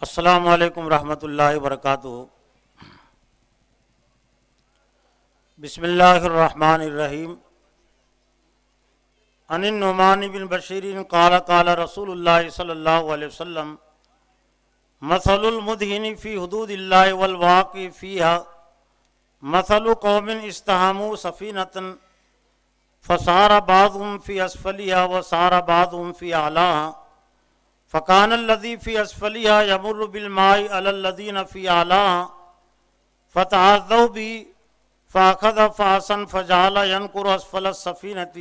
السلام علیکم ورحمۃ اللہ وبرکاتہ۔ بسم اللہ الرحمن الرحیم۔ عن النعمان بن بشیر قال قال رسول اللہ صلی اللہ علیہ وسلم مثل المدہن فی حدود اللہ والواقع فیہا مثل قوم استحاموا سفینۃ فصار بعضهم فی اسفلها وصار بعضهم فی اعلاها فکان الذی فی اسفلها یمر بالماء علی الذین فی اعلاها فتعاذوا به فاخذ فاسا فجعل ينقر اسفل السفینۃ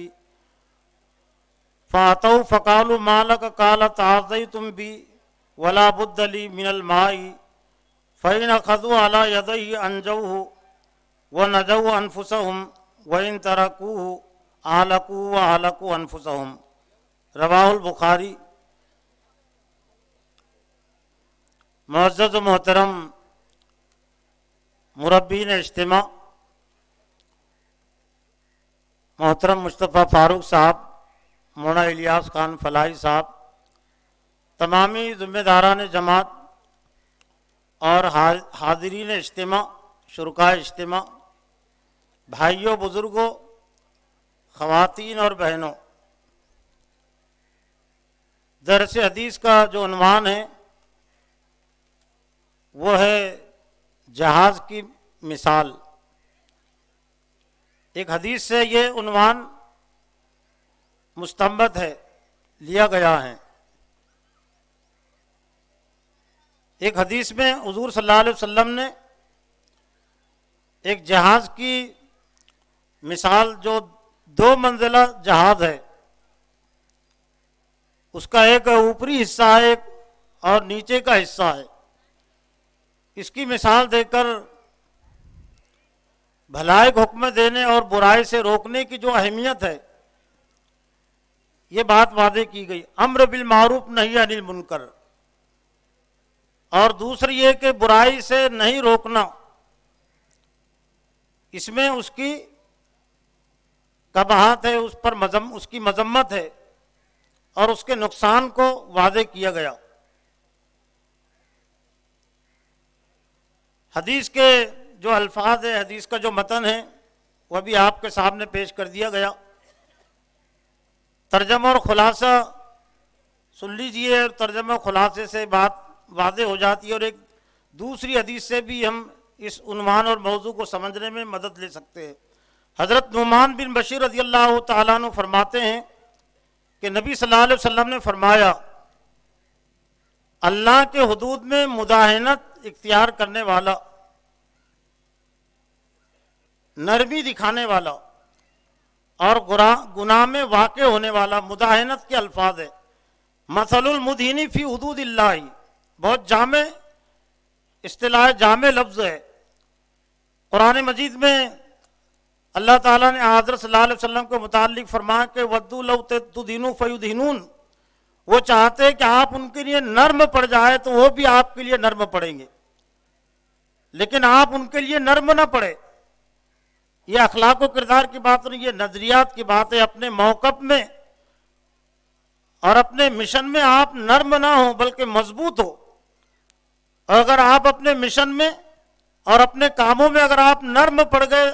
فاتوا فقالوا ما لك قال تعاذيتم بي ولا بد لي من الماء فإن أخذوا على يديه أنجوه ونجوا أنفسهم وإن تركوه أهلكوا وأهلكوا أنفسهم۔ رواه البخاری۔ معزز و محترم مربین اجتماع محترم مصطفیٰ فاروق صاحب، مولانا الیاس خان فلاحی صاحب، تمامی ذمہ داران جماعت اور حاضرین اجتماع، شرکاء اجتماع، بھائیوں، بزرگوں، خواتین اور بہنوں، درس حدیث کا جو عنوان ہے وہ ہے جہاز کی مثال۔ ایک حدیث سے یہ عنوان مستنبط ہے، لیا گیا ہے۔ ایک حدیث میں حضور صلی اللہ علیہ وسلم نے ایک جہاز کی مثال، جو 2 منزلہ جہاز ہے، اس کا ایک اوپری حصہ ہے اور نیچے کا حصہ ہے، اس کی مثال دے کر بھلائی کو حکم دینے اور برائی سے روکنے کی جو اہمیت ہے، یہ بات واضح کی گئی۔ امر بالمعروف نہی عن المنکر، اور دوسری یہ کہ برائی سے نہیں روکنا، اس میں اس کی قباحت ہے، اس کی مذمت ہے اور اس کے نقصان کو واضح کیا گیا۔ حدیث کے جو الفاظ ہے، حدیث کا جو متن ہے، وہ بھی آپ کے سامنے پیش کر دیا گیا۔ ترجمہ اور خلاصہ سن لیجئے، اور ترجمہ اور خلاصے سے بات واضح ہو جاتی ہے، اور ایک دوسری حدیث سے بھی ہم اس عنوان اور موضوع کو سمجھنے میں مدد لے سکتے ہیں۔ حضرت نعمان بن بشیر رضی اللہ تعالیٰ عنہ فرماتے ہیں کہ نبی صلی اللہ علیہ وسلم نے فرمایا، اللہ کے حدود میں مداہنت اختیار کرنے والا، نرمی دکھانے والا اور گناہ میں واقع ہونے والا، مداہنت کے الفاظ ہے۔ مثل المدہن فی حدود اللہ، بہت جامع اصطلاح، جامع لفظ ہے۔ قرآن مجید میں اللہ تعالیٰ نے حضرت صلی اللہ علیہ وسلم کے متعلق فرمایا کہ وَدُّوا لَوْ تُدْہِنُوا فَيُدْہِنُونَ، وہ چاہتے ہیں کہ آپ ان کے لیے نرم پڑ جائے تو وہ بھی آپ کے لیے نرم پڑیں گے، لیکن آپ ان کے لیے نرم نہ پڑے۔ یہ اخلاق و کردار کی بات نہیں، یہ نظریات کی بات ہے۔ اپنے موقف میں اور اپنے مشن میں آپ نرم نہ ہوں بلکہ مضبوط ہو، اور اگر آپ اپنے مشن میں اور اپنے کاموں میں اگر آپ نرم پڑ گئے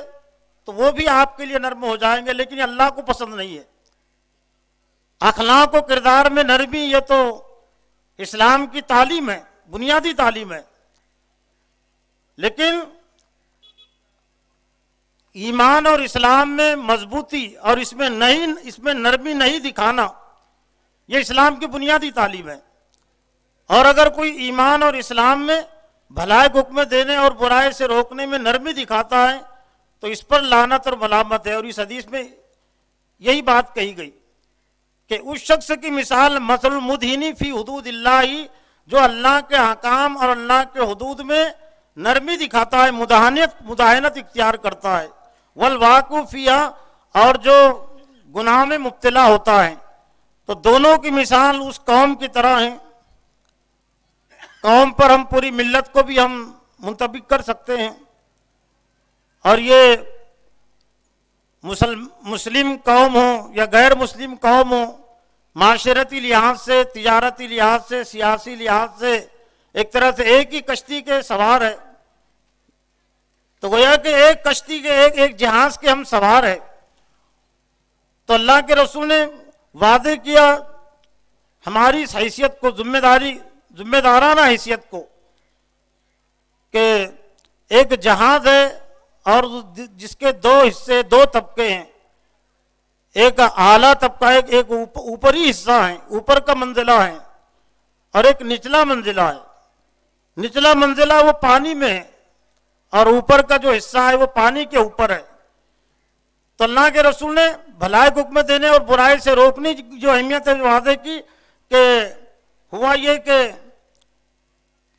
تو وہ بھی آپ کے لیے نرم ہو جائیں گے، لیکن یہ اللہ کو پسند نہیں ہے۔ اخلاق و کردار میں نرمی، یہ تو اسلام کی تعلیم ہے، بنیادی تعلیم ہے، لیکن ایمان اور اسلام میں مضبوطی اور اس میں نرمی نہیں دکھانا، یہ اسلام کی بنیادی تعلیم ہے۔ اور اگر کوئی ایمان اور اسلام میں بھلائی کو حکم دینے اور برائی سے روکنے میں نرمی دکھاتا ہے تو اس پر لعنت اور ملامت ہے۔ اور اس حدیث میں یہی بات کہی گئی کہ اس شخص کی مثال مثل المدہن فی حدود اللہ، جو اللہ کے احکام اور اللہ کے حدود میں نرمی دکھاتا ہے، مداہنت اختیار کرتا ہے، والواقع فیہا، اور جو گناہ میں مبتلا ہوتا ہے، تو دونوں کی مثال اس قوم کی طرح ہے۔ قوم پر ہم پوری ملت کو بھی ہم منطبق کر سکتے ہیں، اور یہ مسلم قوم ہو یا غیر مسلم قوم ہو، معاشرتی لحاظ سے، تجارتی لحاظ سے، سیاسی لحاظ سے، ایک طرح سے ایک ہی کشتی کے سوار ہے، تو گویا کہ ایک کشتی کے ایک جہاز کے ہم سوار ہے۔ تو اللہ کے رسول نے وعدے کیا ہماری اس حیثیت کو، ذمہ دارانہ حیثیت کو، کہ ایک جہاز ہے اور جس کے دو حصے، دو طبقے ہیں، ایک اعلیٰ طبقہ ہے، ایک اوپری حصہ ہے، اوپر کا منزلہ ہے، اور ایک نچلا منزلہ ہے۔ نچلا منزلہ وہ پانی میں ہے اور اوپر کا جو حصہ ہے وہ پانی کے اوپر ہے۔ تو اللہ کے رسول نے بھلائی کو حکم دینے اور برائی سے روکنے کی جو اہمیت ہے واضح کی، کہ ہوا یہ کہ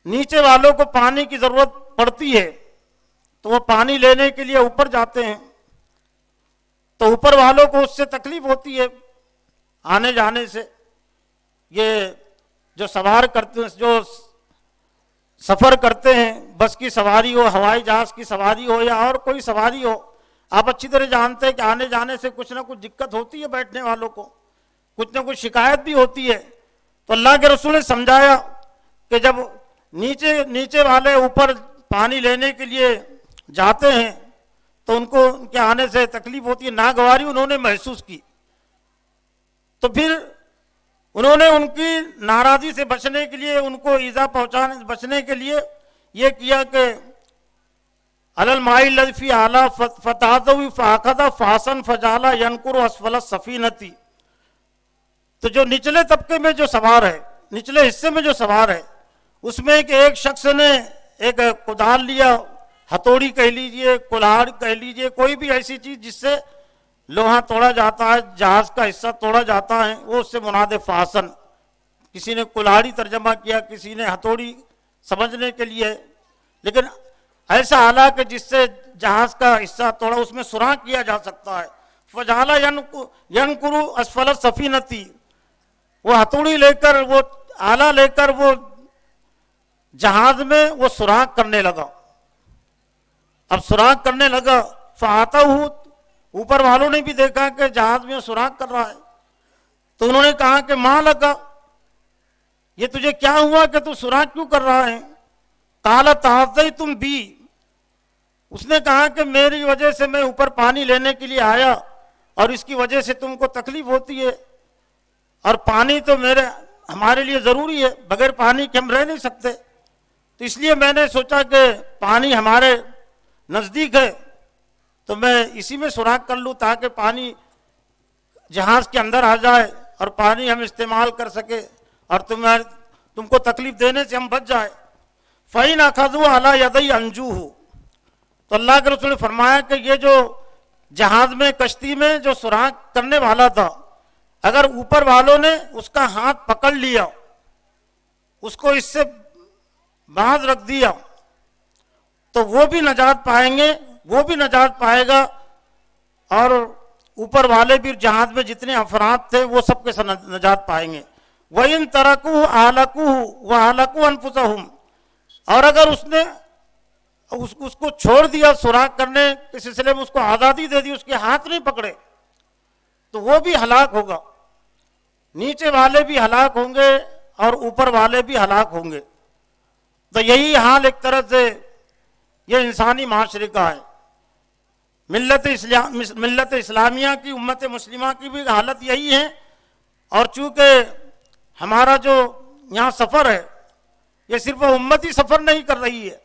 نیچے والوں کو پانی کی ضرورت پڑتی ہے تو وہ پانی لینے کے لیے اوپر جاتے ہیں، تو اوپر والوں کو اس سے تکلیف ہوتی ہے آنے جانے سے۔ یہ جو سوار کرتے ہیں، جو سفر کرتے ہیں، بس کی سواری ہو، ہوائی جہاز کی سواری ہو یا اور کوئی سواری ہو، آپ اچھی طرح جانتے ہیں کہ آنے جانے سے کچھ نہ کچھ دقت ہوتی ہے بیٹھنے والوں کو، کچھ نہ کچھ شکایت بھی ہوتی ہے۔ تو اللہ کے رسول نے سمجھایا کہ جب نیچے والے اوپر پانی لینے کے لیے جاتے ہیں تو ان کو ان کے آنے سے تکلیف ہوتی ہے، ناگواری انہوں نے محسوس کی۔ تو پھر انہوں نے ان کی ناراضی سے بچنے کے لیے، ان کو ایذا بچنے کے لیے یہ کیا کہ علی الماء الذی فی اعلیٰ فتعذوا فاخذ فاسن فجعل ینکر اسفل السفینۃ۔ تو جو نچلے طبقے میں جو سوار ہے، نچلے حصے میں جو سوار ہے، اس میں ایک شخص نے ایک کدال لیا، ہتھوڑی کہہ لیجئے، کلاڑ کہہ لیجئے، کوئی بھی ایسی چیز جس سے لوہا توڑا جاتا ہے، جہاز کا حصہ توڑا جاتا ہے، وہ اس سے مراد فاسن۔ کسی نے کلاڑی ترجمہ کیا، کسی نے ہتھوڑی سمجھنے کے لیے، لیکن ایسا آلہ کہ جس سے جہاز کا حصہ توڑا، اس میں سوراخ کیا جا سکتا ہے۔ فجعل ینکر اسفل السفینۃ، وہ ہتھوڑی لے کر، وہ آلہ لے کر وہ جہاز میں وہ سوراخ کرنے لگا۔ اب سوراخ کرنے لگا، فاتحہ، اوپر والوں نے بھی دیکھا کہ جہاز میں سوراخ کر رہا ہے، تو انہوں نے کہا کہ ماں لگا، یہ تجھے کیا ہوا کہ تو سوراخ کیوں کر رہا ہے؟ قال تعاذیتم بی، اس نے کہا کہ میری وجہ سے میں اوپر پانی لینے کے لیے آیا اور اس کی وجہ سے تم کو تکلیف ہوتی ہے، اور پانی تو ہمارے لیے ضروری ہے، بغیر پانی کے ہم رہ نہیں سکتے، تو اس لیے میں نے سوچا کہ پانی ہمارے نزدیک ہے تو میں اسی میں سوراخ کر لوں تاکہ پانی جہاز کے اندر آ جائے اور پانی ہم استعمال کر سکے اور تم کو تکلیف دینے سے ہم بچ جائے۔ فَإِنْ أَخَذُوا عَلَى يَدَيْ أَنْجُوهُ، تو اللہ کے رسول نے فرمایا کہ یہ جو جہاز میں، کشتی میں جو سوراخ کرنے والا تھا، اگر اوپر والوں نے اس کا ہاتھ پکڑ لیا، اس کو اس سے باندھ رکھ دیا، تو وہ بھی نجات پائیں گے، وہ بھی نجات پائے گا، اور اوپر والے بھی جہاز میں جتنے افراد تھے وہ سب کے ساتھ نجات پائیں گے۔ وَإِن تَرَكُوهُ أَهْلَكُوهُ وَأَهْلَكُوا أَنفُسَهُمْ، اور اگر اس نے اس کو چھوڑ دیا سوراخ کرنے کے سلسلے میں، اس کو آزادی دے دی، اس کے ہاتھ نہیں پکڑے، تو وہ بھی ہلاک ہوگا، نیچے والے بھی ہلاک ہوں گے اور اوپر والے بھی ہلاک ہوں گے۔ تو یہی حال ایک طرح سے یہ انسانی معاشرے کا ہے۔ ملت اسلامیہ کی، امت مسلمہ کی بھی حالت یہی ہے، اور چونکہ ہمارا جو یہاں سفر ہے یہ صرف امت ہی سفر نہیں کر رہی ہے،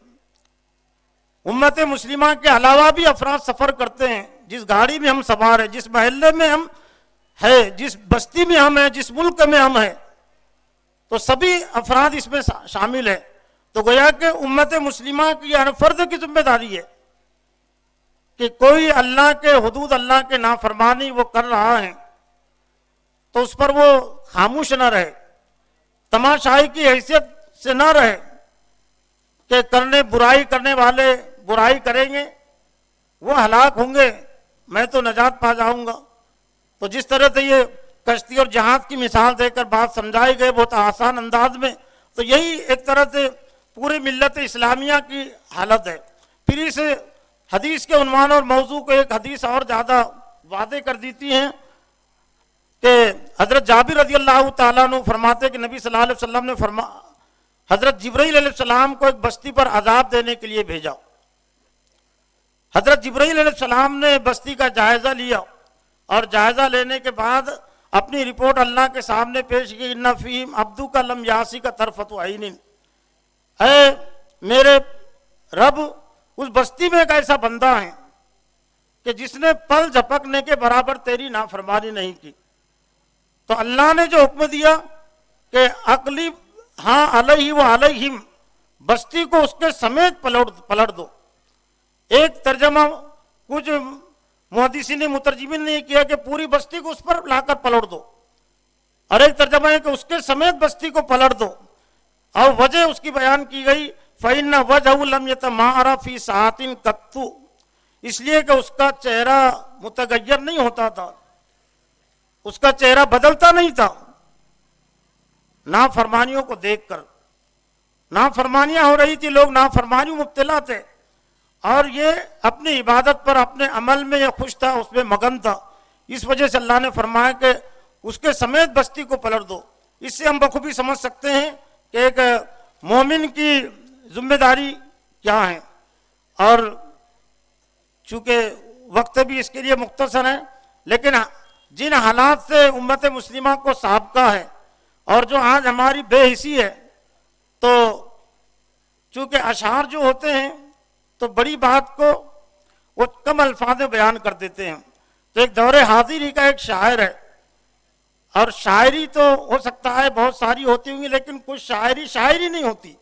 امت مسلمہ کے علاوہ بھی افراد سفر کرتے ہیں۔ جس گاڑی میں ہم سوار ہیں، جس محلے میں ہم ہیں، جس بستی میں ہم ہیں، جس ملک میں ہم ہیں، تو سبھی افراد اس میں شامل ہیں۔ تو گویا کہ امت مسلمہ کی ہر فرد کی ذمہ داری ہے کہ کوئی اللہ کے حدود، اللہ کے نافرمانی وہ کر رہا ہے تو اس پر وہ خاموش نہ رہے، تماشائی کی حیثیت سے نہ رہے کہ برائی کرنے والے برائی کریں گے، وہ ہلاک ہوں گے، میں تو نجات پا جاؤں گا۔ تو جس طرح سے یہ کشتی اور جہاز کی مثال دے کر بات سمجھائی گئی بہت آسان انداز میں، تو یہی ایک طرح سے پوری ملت اسلامیہ کی حالت ہے۔ پھر اس حدیث کے عنوان اور موضوع کو ایک حدیث اور زیادہ واضح کر دیتی ہیں کہ حضرت جابر رضی اللہ تعالیٰ عنہ فرماتے کہ نبی صلی اللہ علیہ وسلم نے حضرت جبرائیل علیہ السلام کو ایک بستی پر عذاب دینے کے لیے بھیجا. حضرت جبرائیل علیہ السلام نے بستی کا جائزہ لیا اور جائزہ لینے کے بعد اپنی رپورٹ اللہ کے سامنے پیش کی. ان فیہم عبدک لم یاسک طرفۃ عین، اے میرے رب اس بستی میں ایک ایسا بندہ ہے کہ جس نے پل جھپکنے کے برابر تیری نافرمانی نہیں کی. تو اللہ نے جو حکم دیا کہ عقلی ہاں علیہ و علیہم، بستی کو اس کے سمیت پلٹ دو. ایک ترجمہ کچھ محدثین مترجمین نے یہ کیا کہ پوری بستی کو اس پر لا کر پلٹ دو، اور ایک ترجمہ ہے کہ اس کے سمیت بستی کو پلٹ دو. اور وجہ اس کی بیان کی گئی فَإِنَّ وَجْهَهُ لَمْ يَتَمَارَ فِي سَاعَةٍ قَطُّ، اس لیے کہ اس کا چہرہ متغیر نہیں ہوتا تھا، اس کا چہرہ بدلتا نہیں تھا نافرمانیوں کو دیکھ کر. نافرمانیاں ہو رہی تھی، لوگ نافرمانیوں مبتلا تھے، اور یہ اپنی عبادت پر اپنے عمل میں یہ خوش تھا، اس میں مگن تھا. اس وجہ سے اللہ نے فرمایا کہ اس کے سمیت بستی کو پلٹ دو. اس سے ہم بخوبی سمجھ سکتے ہیں کہ ایک مومن کی ذمہ داری کیا ہے. اور چونکہ وقت بھی اس کے لیے مختصر ہے، لیکن جن حالات سے امت مسلمہ کو سابقہ ہے اور جو آج ہماری بے حسی ہے، تو چونکہ اشعار جو ہوتے ہیں تو بڑی بات کو وہ کم الفاظ میں بیان کر دیتے ہیں. تو ایک دور حاضری کا ایک شاعر ہے، اور شاعری تو ہو سکتا ہے بہت ساری ہوتی ہوں گی، لیکن کچھ شاعری نہیں ہوتی،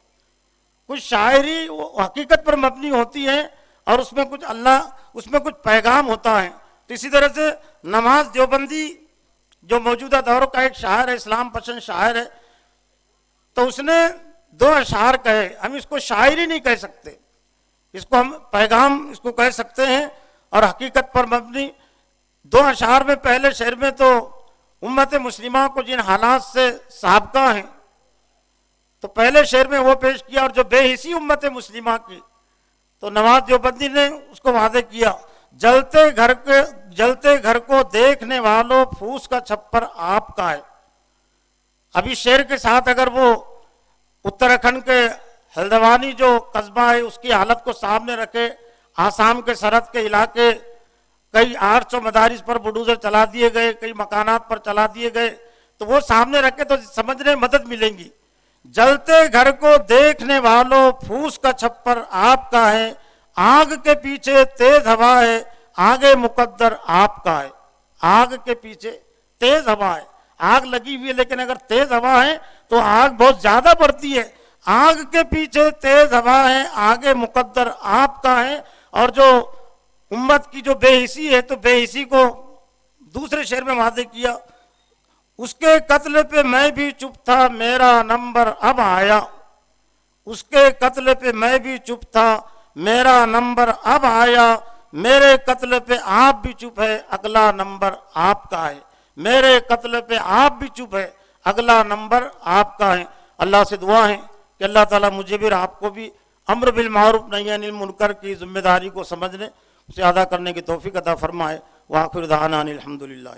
کچھ شاعری وہ حقیقت پر مبنی ہوتی ہے، اور اس میں کچھ پیغام ہوتا ہے. تو اسی طرح سے نماز دیوبندی جو موجودہ دور کا ایک شاعر ہے، اسلام پسند شاعر ہے، تو اس نے 2 اشعار کہے. ہم اس کو شاعری نہیں کہہ سکتے، اس کو ہم پیغام اس کو کہہ سکتے ہیں، اور حقیقت پر مبنی 2 اشعار میں پہلے شعر میں تو امت مسلمہ کو جن حالات سے سابقہ ہیں تو پہلے شعر میں وہ پیش کیا، اور جو بے حسی امت مسلمہ کی تو نواز دیوبندی نے اس کو واضح کیا. جلتے گھر کو دیکھنے والوں پھوس کا چھپر آپ کا ہے. ابھی شعر کے ساتھ اگر وہ اتراکھنڈ کے ہلدوانی جو قصبہ ہے اس کی حالت کو سامنے رکھے، آسام کے سرحد کے علاقے، کئی 800 مدارس پر بلڈوزر چلا دیے گئے، کئی مکانات پر چلا دیے گئے، تو وہ سامنے رکھے تو سمجھنے میں مدد ملیں گی. جلتے گھر کو دیکھنے والوں پھوس کا چھپر آپ کا ہے، آگ کے پیچھے تیز ہوا ہے، آگے مقدر آپ کا ہے. آگ کے پیچھے تیز ہوا ہے، آگ لگی ہوئی ہے لیکن اگر تیز ہوا ہے تو آگ بہت زیادہ بڑھتی ہے. آگ کے پیچھے تیز ہوا ہے، آگے مقدر آپ کا ہے. اور جو امت کی جو بے حسی ہے تو بے حسی کو دوسرے شعر میں واضح کیا. اس کے قتل پہ میں بھی چپ تھا، میرا نمبر اب آیا. اس کے قتل پہ میں بھی چپ تھا، میرا نمبر اب آیا. میرے قتل پہ آپ بھی چپ ہے، اگلا نمبر آپ کا ہے. میرے قتل پہ آپ بھی چپ ہے، اگلا نمبر آپ کا ہے. اللہ سے دعا ہے کہ اللہ تعالیٰ مجھے بھی اور آپ کو بھی امر بالمعروف نہی عن المنکر کی ذمہ داری کو سمجھنے، اسے ادا کرنے کی توفیق عطا فرمائے. وآخر دعوانا ان الحمدللہ.